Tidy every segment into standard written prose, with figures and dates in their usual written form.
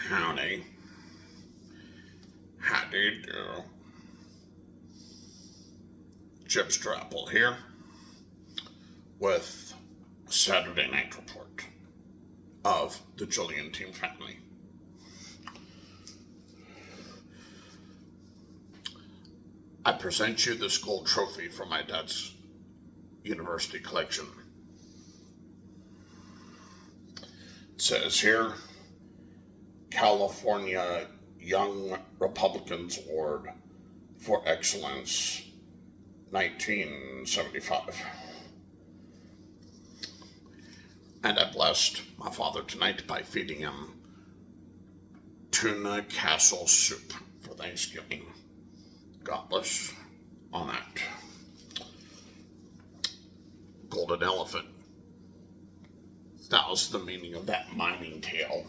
Howdy. How do you do? Chip Strapple here with a Saturday night report of the Julian team family. I present you this gold trophy from my dad's university collection. It says here, California Young Republicans Award for Excellence, 1975. And I blessed my father tonight by feeding him tuna castle soup for Thanksgiving. God bless on that. Golden elephant. That was the meaning of that mining tale.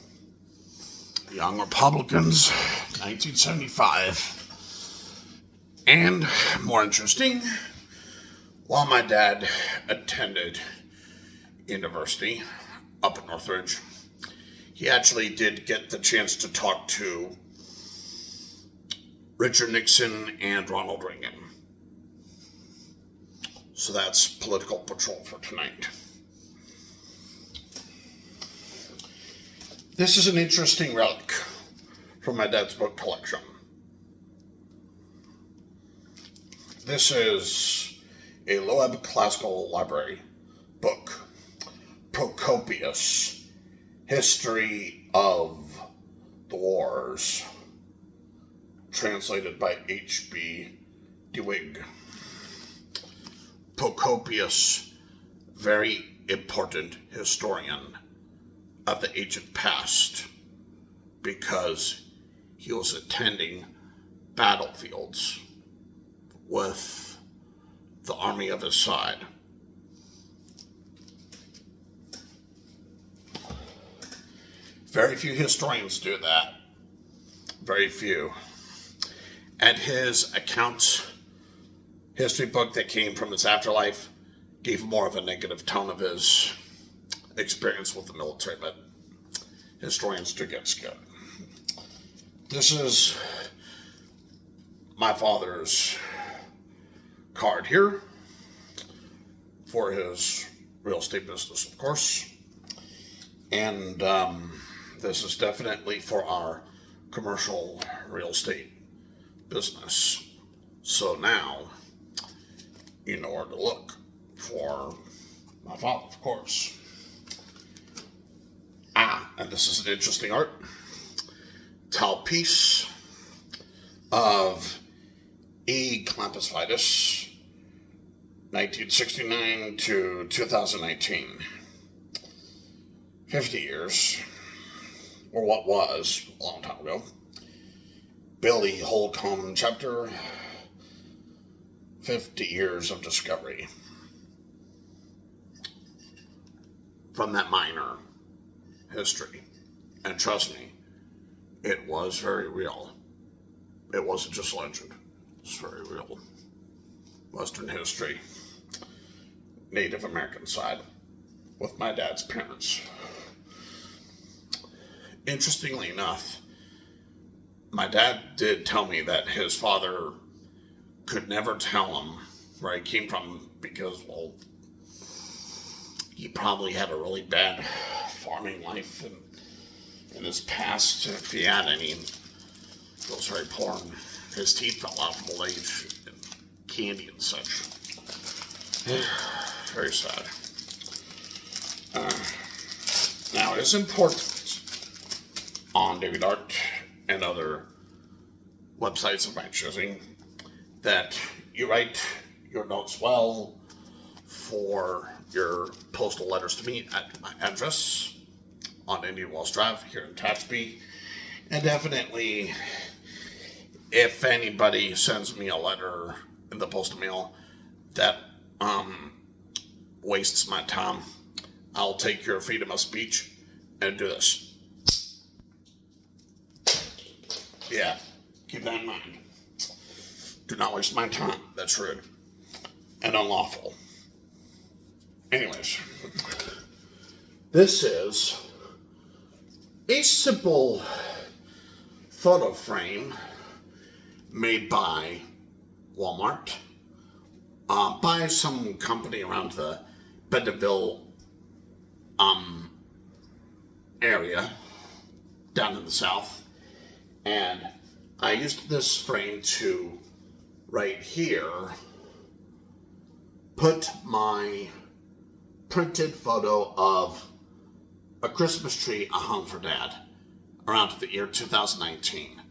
Young Republicans, 1975. And more interesting, while my dad attended university up in Northridge, he actually did get the chance to talk to Richard Nixon and Ronald Reagan. So that's political patrol for tonight. This is an interesting relic from my dad's book collection. This is a Loeb Classical Library book, Procopius, History of the Wars, translated by H.B. DeWitt. Procopius, very important historian of the ancient past, because he was attending battlefields with the army of his side. Very few historians do that. Very few. And his accounts, history book that came from his afterlife, gave more of a negative tone of his experience with the military, but historians do get scared. This is my father's card here for his real estate business, of course. And this is definitely for our commercial real estate business. So now you know where to look for my father, of course. And this is an interesting art tile piece of E. Clampus Vitus, 1969 to 2019. 50 years, or what was a long time ago. Billy Holcomb chapter, 50 years of discovery from that miner history. And trust me, it was very real. It wasn't just legend. It's very real. Western history, Native American side, with my dad's parents. Interestingly enough, my dad did tell me that his father could never tell him where he came from because, well, he probably had a really bad farming life in his past, if he had any. He was very poor, and his teeth fell out from old age, and candy and such. Very sad. Now, it is important on DeviantArt and other websites of my choosing that you write your notes well for your postal letters to me at my address on Indian Wells Drive here in Tehachapi. And definitely, if anybody sends me a letter in the postal mail that wastes my time, I'll take your freedom of speech and do this. Yeah, keep that in mind. Do not waste my time. That's rude and unlawful. Anyways, this is a simple photo frame made by Walmart, by some company around the Bentonville area down in the south. And I used this frame to, right here, put my printed photo of a Christmas tree I hung for Dad around the year 2019,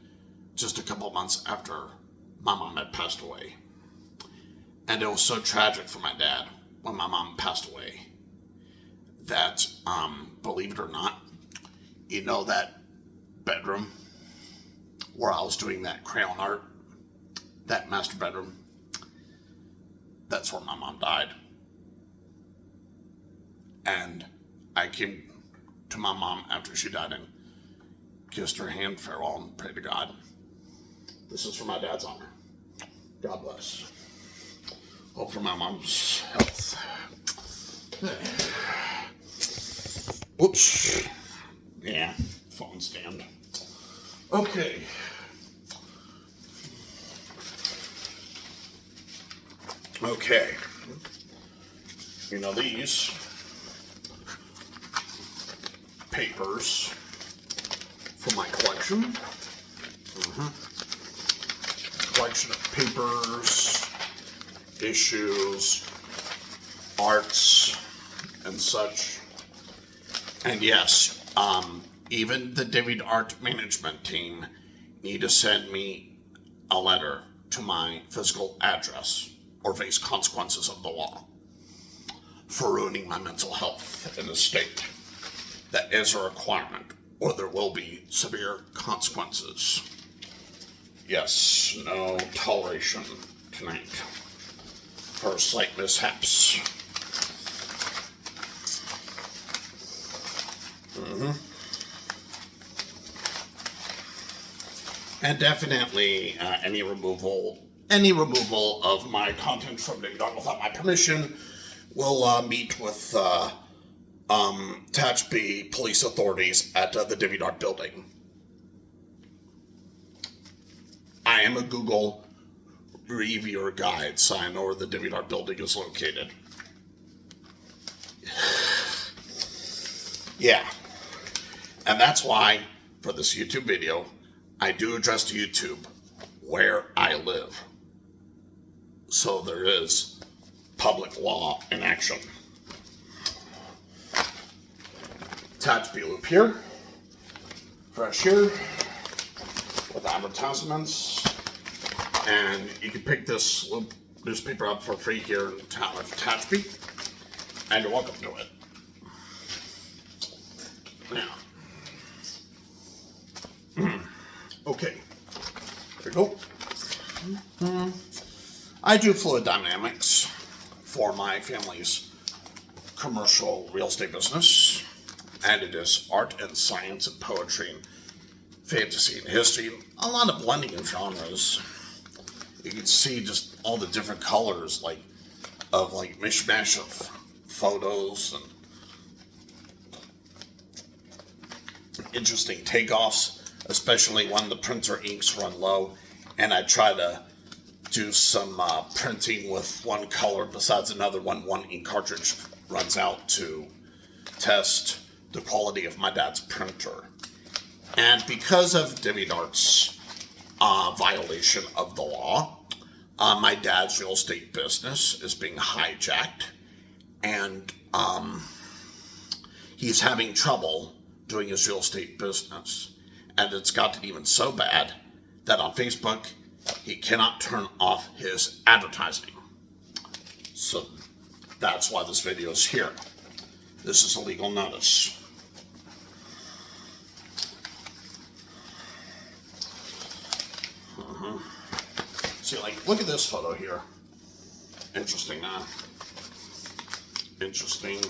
just a couple months after my mom had passed away. And it was so tragic for my dad when my mom passed away that, believe it or not, you know that bedroom where I was doing that crayon art, that master bedroom, that's where my mom died. And I came to my mom after she died and kissed her hand farewell and prayed to God. This is for my dad's honor. God bless. Hope for my mom's health. Whoops. Yeah, phone stand. Okay. Okay. You know these papers from my collection. Collection of papers, issues, arts, and such. And yes, even the David Art management team need to send me a letter to my physical address or face consequences of the law for ruining my mental health in the state. That is a requirement, or there will be severe consequences. Yes, no toleration tonight for slight mishaps. And definitely any removal of my content from David Art without my permission will meet with Tehachapi police authorities at the David Art building. I am a Google reviewer guide, so I know where the David Art building is located. Yeah. And that's why, for this YouTube video, I do address to YouTube where I live. So there is public law in action. Tehachapi loop here. Fresh here. With advertisements. And you can pick this newspaper up for free here in the town of Tehachapi. And you're welcome to it. Now. Okay. There we go. I do fluid dynamics for my family's commercial real estate business. And it is art and science and poetry and fantasy and history. A lot of blending of genres. You can see just all the different colors, of mishmash of photos and interesting takeoffs, especially when the printer inks run low, and I try to do some printing with one color besides another one ink cartridge runs out to test the quality of my dad's printer. And because of David Art's violation of the law, my dad's real estate business is being hijacked, and he's having trouble doing his real estate business. And it's gotten even so bad that on Facebook, he cannot turn off his advertising. So that's why this video is here. This is a legal notice. See, look at this photo here. Interesting, huh? Interesting.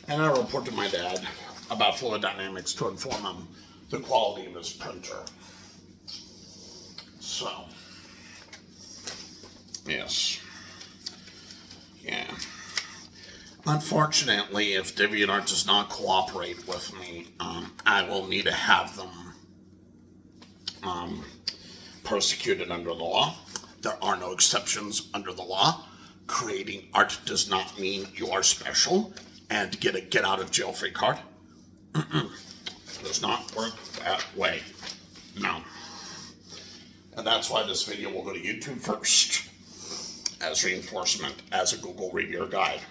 And I reported my dad about fluid dynamics to inform him the quality of his printer. So, yes. Yeah. Unfortunately, if DeviantArt does not cooperate with me, I will need to have them persecuted under the law. There are no exceptions under the law. Creating art does not mean you are special and get a get out of jail free card. It does not work that way. No. And that's why this video will go to YouTube first as reinforcement, as a Google reviewer guide.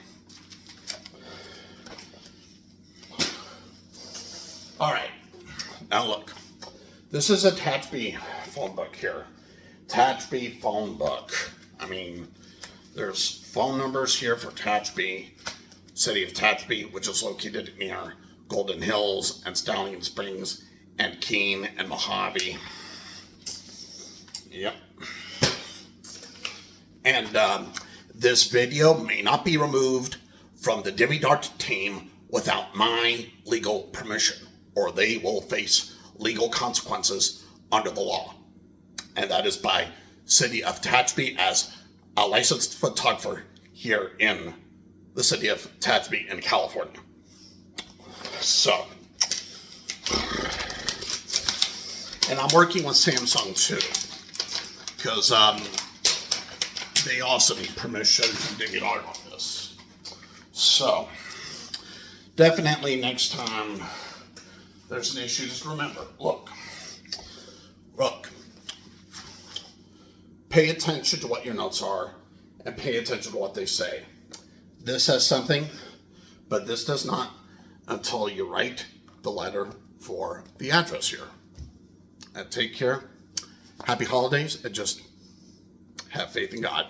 All right, now look, this is a Tatby phone book here. Tatby phone book. I mean, there's phone numbers here for Tatby, city of Tatby, which is located near Golden Hills and Stallion Springs and Keene and Mojave. Yep. And this video may not be removed from the DeviantArt team without my legal permission, or they will face legal consequences under the law. And that is by City of Tatby as a licensed photographer here in the city of Tatby in California. So, and I'm working with Samsung too, because they also need permission from DeviantArt on this. So, definitely next time there's an issue, just remember, look, pay attention to what your notes are and pay attention to what they say. This says something, but this does not until you write the letter for the address here. And take care. Happy holidays, and just have faith in God.